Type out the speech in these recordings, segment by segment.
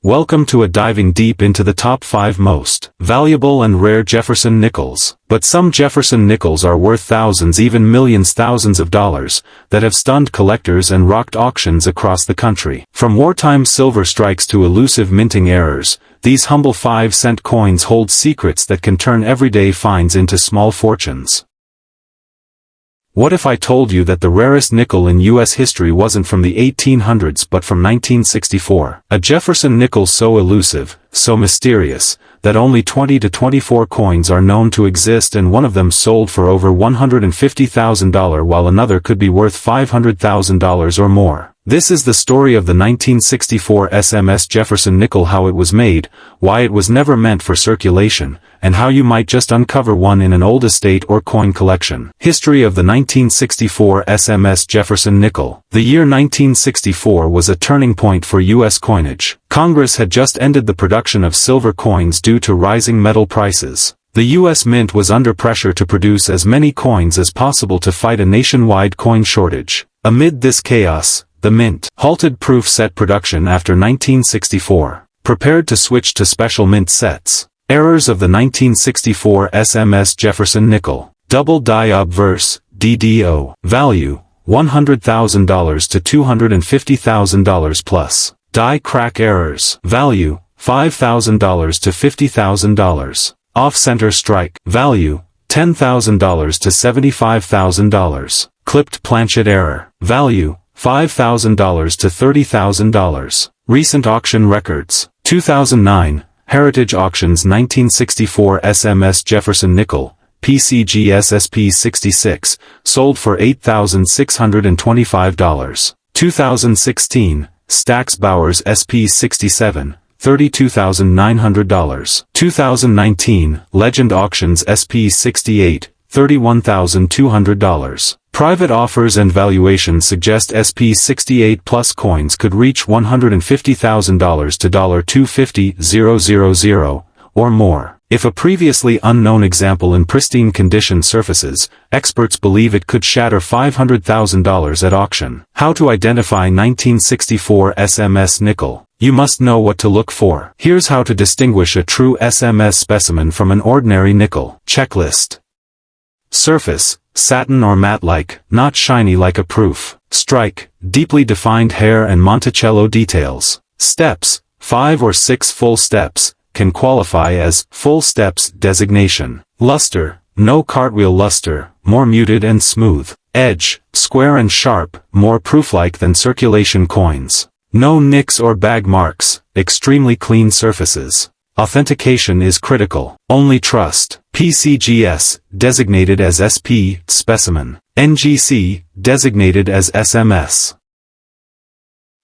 Welcome to a diving deep into the top 5 most valuable and rare Jefferson nickels. But some Jefferson nickels are worth thousands, even millions, thousands of dollars, that have stunned collectors and rocked auctions across the country. From wartime silver strikes to elusive minting errors, these humble 5-cent coins hold secrets that can turn everyday finds into small fortunes. What if I told you that the rarest nickel in U.S. history wasn't from the 1800s but from 1964? A Jefferson nickel so elusive, so mysterious, that only 20 to 24 coins are known to exist, and one of them sold for over $150,000 while another could be worth $500,000 or more. This is the story of the 1964 SMS Jefferson Nickel, how it was made, why it was never meant for circulation, and how you might just uncover one in an old estate or coin collection. History of the 1964 SMS Jefferson Nickel. The year 1964 was a turning point for U.S. coinage. Congress had just ended the production of silver coins due to rising metal prices. The U.S. Mint was under pressure to produce as many coins as possible to fight a nationwide coin shortage. Amid this chaos, the Mint halted proof set production after 1964, prepared to switch to special mint sets. Errors of the 1964 SMS Jefferson Nickel. Double die obverse, DDO. Value, $100,000 to $250,000 plus. Die crack errors. Value, $5,000 to $50,000. Off-center strike. Value, $10,000 to $75,000. Clipped planchet error. Value, $5,000 to $30,000. Recent auction records. 2009, Heritage Auctions 1964 SMS Jefferson Nickel, PCG SSP 66, sold for $8,625. 2016, Stax Bowers SP 67, $32,900. 2019, Legend Auctions SP 68, $31,200. Private offers and valuations suggest SP 68 plus coins could reach $150,000 to $250,000 or more. If a previously unknown example in pristine condition surfaces, experts believe it could shatter $500,000 at auction. How to identify 1964 SMS nickel? You must know what to look for. Here's how to distinguish a true SMS specimen from an ordinary nickel. Checklist. Surface, satin or matte-like, not shiny like a proof. Strike, deeply defined hair and Monticello details. Steps, 5 or 6 full steps, can qualify as full steps designation. Luster, no cartwheel luster, more muted and smooth. Edge, square and sharp, more proof-like than circulation coins. No nicks or bag marks, extremely clean surfaces. Authentication is critical. Only trust. PCGS, designated as SP, specimen. NGC, designated as SMS.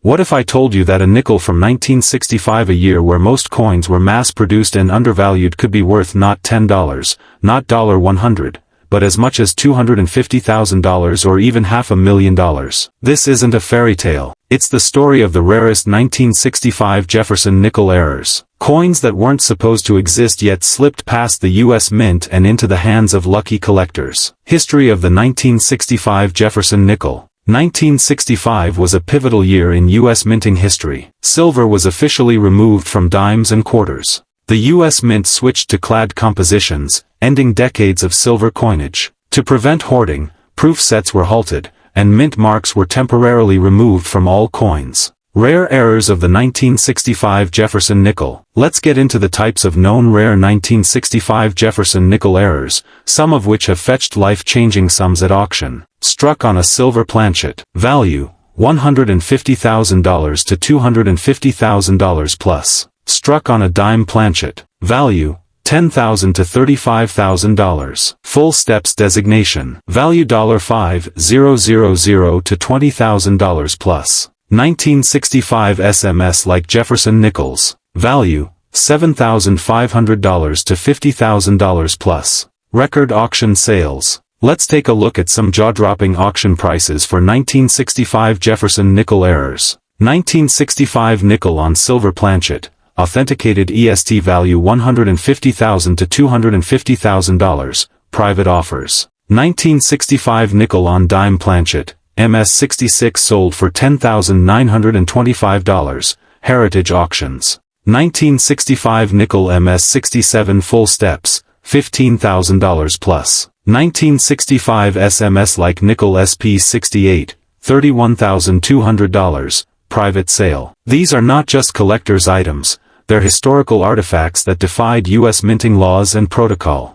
What if I told you that a nickel from 1965, a year where most coins were mass-produced and undervalued, could be worth not $10, not $100, but as much as $250,000 or even $500,000? This isn't a fairy tale. It's the story of the rarest 1965 Jefferson nickel errors. Coins that weren't supposed to exist yet slipped past the U.S. Mint and into the hands of lucky collectors. History of the 1965 Jefferson Nickel. 1965 was a pivotal year in U.S. minting history. Silver was officially removed from dimes and quarters. The U.S. Mint switched to clad compositions, ending decades of silver coinage. To prevent hoarding, proof sets were halted, and mint marks were temporarily removed from all coins. Rare errors of the 1965 Jefferson Nickel. Let's get into the types of known rare 1965 Jefferson Nickel errors, some of which have fetched life-changing sums at auction. Struck on a silver planchet. Value, $150,000 to $250,000 plus. Struck on a dime planchet. Value, $10,000 to $35,000. Full steps designation. Value $5,000 to $20,000 plus. 1965 SMS like Jefferson Nickels. Value, $7,500 to $50,000 plus. Record auction sales. Let's take a look at some jaw-dropping auction prices for 1965 Jefferson Nickel errors. 1965 nickel on silver planchet. Authenticated EST value $150,000 to $250,000. Private offers. 1965 nickel on dime planchet. MS66 sold for $10,925. Heritage Auctions. 1965 nickel MS67 full steps, $15,000 plus. 1965 SMS like nickel SP68, $31,200, private sale. These are not just collector's items, they're historical artifacts that defied U.S. minting laws and protocol.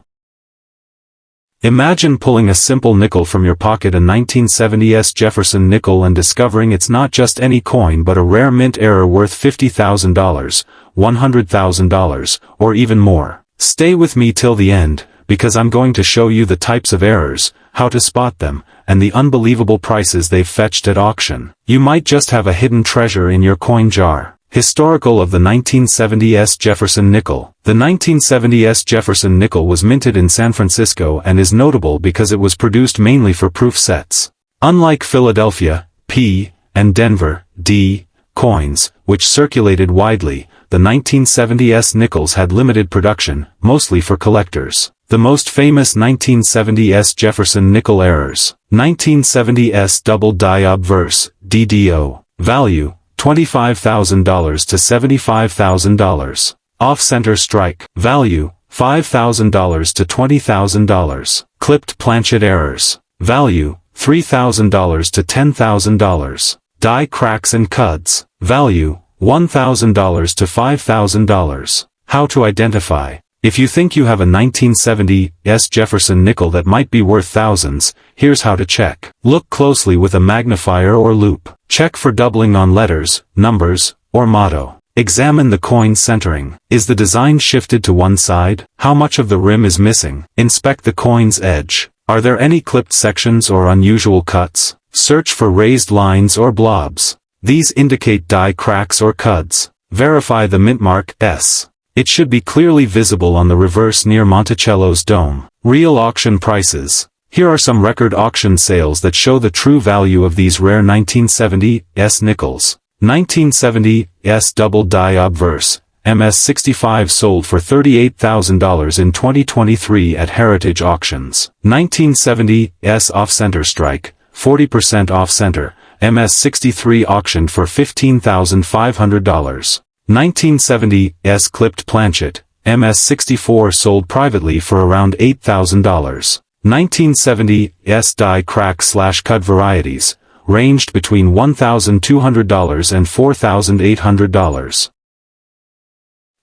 Imagine pulling a simple nickel from your pocket, a 1970 SMS Jefferson Nickel, and discovering it's not just any coin but a rare mint error worth $50,000, $100,000, or even more. Stay with me till the end, because I'm going to show you the types of errors, how to spot them, and the unbelievable prices they've fetched at auction. You might just have a hidden treasure in your coin jar. Historical of the 1970 SMS Jefferson Nickel. The 1970 SMS Jefferson Nickel was minted in San Francisco and is notable because it was produced mainly for proof sets. Unlike Philadelphia, P, and Denver, D, coins, which circulated widely, the 1970 SMS nickels had limited production, mostly for collectors. The most famous 1970 SMS Jefferson Nickel errors. 1970 SMS double die obverse, DDO. Value, $25,000 to $75,000. Off-center strike. Value, $5,000 to $20,000. Clipped planchet errors. Value, $3,000 to $10,000. Die cracks and cuds. Value, $1,000 to $5,000. How to identify. If you think you have a 1970 SMS Jefferson Nickel that might be worth thousands, here's how to check. Look closely with a magnifier or loupe. Check for doubling on letters, numbers, or motto. Examine the coin centering. Is the design shifted to one side? How much of the rim is missing? Inspect the coin's edge. Are there any clipped sections or unusual cuts? Search for raised lines or blobs. These indicate die cracks or cuds. Verify the mint mark S. It should be clearly visible on the reverse near Monticello's dome. Real auction prices. Here are some record auction sales that show the true value of these rare 1970 SMS nickels. 1970 SMS double die obverse, MS65 sold for $38,000 in 2023 at Heritage Auctions. 1970 SMS off-center strike, 40% off-center, MS63 auctioned for $15,500. 1970 SMS clipped planchet, MS64 sold privately for around $8,000. 1970 SMS die crack/cut varieties, ranged between $1,200 and $4,800.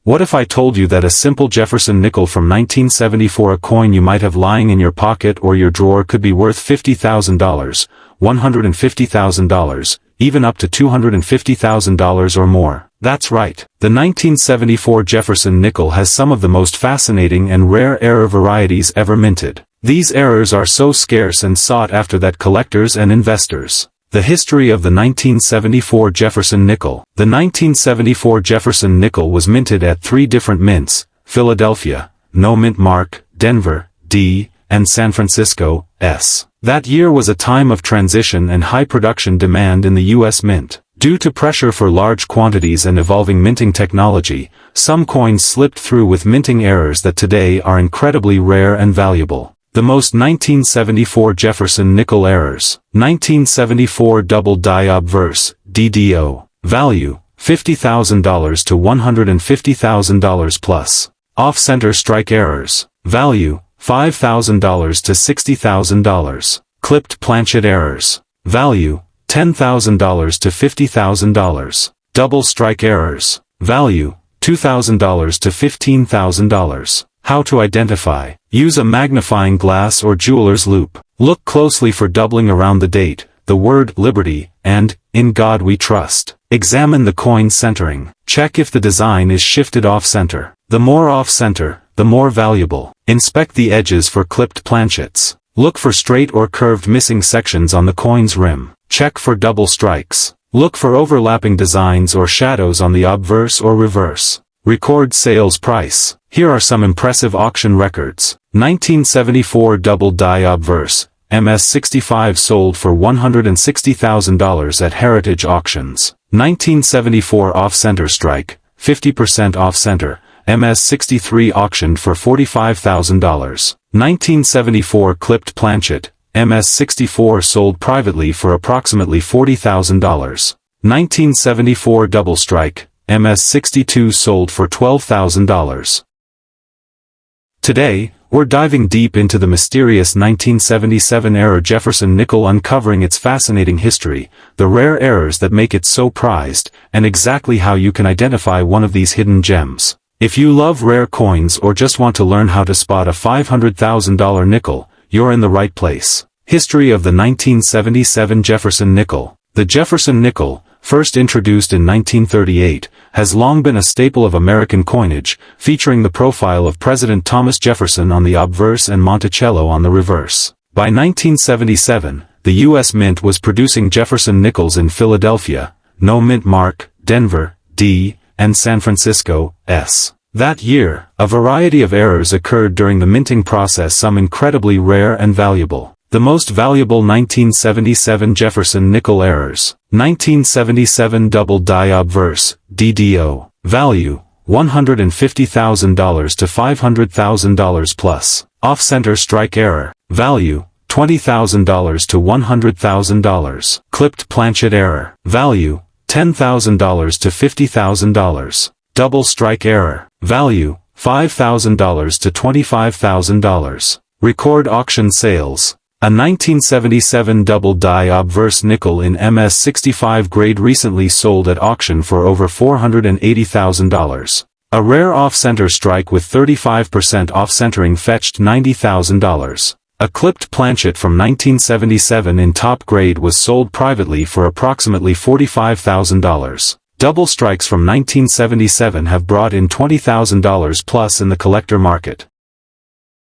What if I told you that a simple Jefferson nickel from 1974, a coin you might have lying in your pocket or your drawer, could be worth $50,000, $150,000, even up to $250,000 or more? That's right. The 1974 Jefferson Nickel has some of the most fascinating and rare error varieties ever minted. These errors are so scarce and sought after that collectors and investors. The history of the 1974 Jefferson Nickel. The 1974 Jefferson Nickel was minted at 3 different mints: Philadelphia, no mint mark, Denver, D, and San Francisco, S. That year was a time of transition and high production demand in the U.S. Mint. Due to pressure for large quantities and evolving minting technology, some coins slipped through with minting errors that today are incredibly rare and valuable. The most 1974 Jefferson Nickel errors. 1974 double die obverse, DDO. Value, $50,000 to $150,000 plus. Off-center strike errors. Value, $5,000 to $60,000. Clipped planchet errors. Value, $10,000 to $50,000. Double strike errors. Value, $2,000 to $15,000. How to identify. Use a magnifying glass or jeweler's loupe. Look closely for doubling around the date, the word Liberty, and In God We Trust. Examine the coin centering. Check if the design is shifted off-center. The more off-center, the more valuable. Inspect the edges for clipped planchets. Look for straight or curved missing sections on the coin's rim. Check for double strikes. Look for overlapping designs or shadows on the obverse or reverse. Record sales price. Here are some impressive auction records. 1974 double die obverse, MS65 sold for $160,000 at Heritage Auctions. 1974 off-center strike, 50% off-center, MS63 auctioned for $45,000. 1974 clipped planchet, MS64 sold privately for approximately $40,000. 1974 double strike, MS-62 sold for $12,000. Today, we're diving deep into the mysterious 1977-era Jefferson Nickel, uncovering its fascinating history, the rare errors that make it so prized, and exactly how you can identify one of these hidden gems. If you love rare coins or just want to learn how to spot a $500,000 nickel, you're in the right place. History of the 1977 Jefferson Nickel. The Jefferson Nickel, first introduced in 1938, has long been a staple of American coinage, featuring the profile of President Thomas Jefferson on the obverse and Monticello on the reverse. By 1977, the U.S. Mint was producing Jefferson nickels in Philadelphia, No Mint Mark, Denver, D., and San Francisco, S. That year, a variety of errors occurred during the minting process, some incredibly rare and valuable. The most valuable 1977 Jefferson Nickel errors. 1977 Double Die Obverse, DDO. Value, $150,000 to $500,000 plus. Off-center strike error. Value, $20,000 to $100,000. Clipped planchet error. Value, $10,000 to $50,000. Double strike error. Value, $5,000 to $25,000. Record auction sales. A 1977 double die obverse nickel in MS-65 grade recently sold at auction for over $480,000. A rare off-center strike with 35% off-centering fetched $90,000. A clipped planchet from 1977 in top grade was sold privately for approximately $45,000. Double strikes from 1977 have brought in $20,000 plus in the collector market.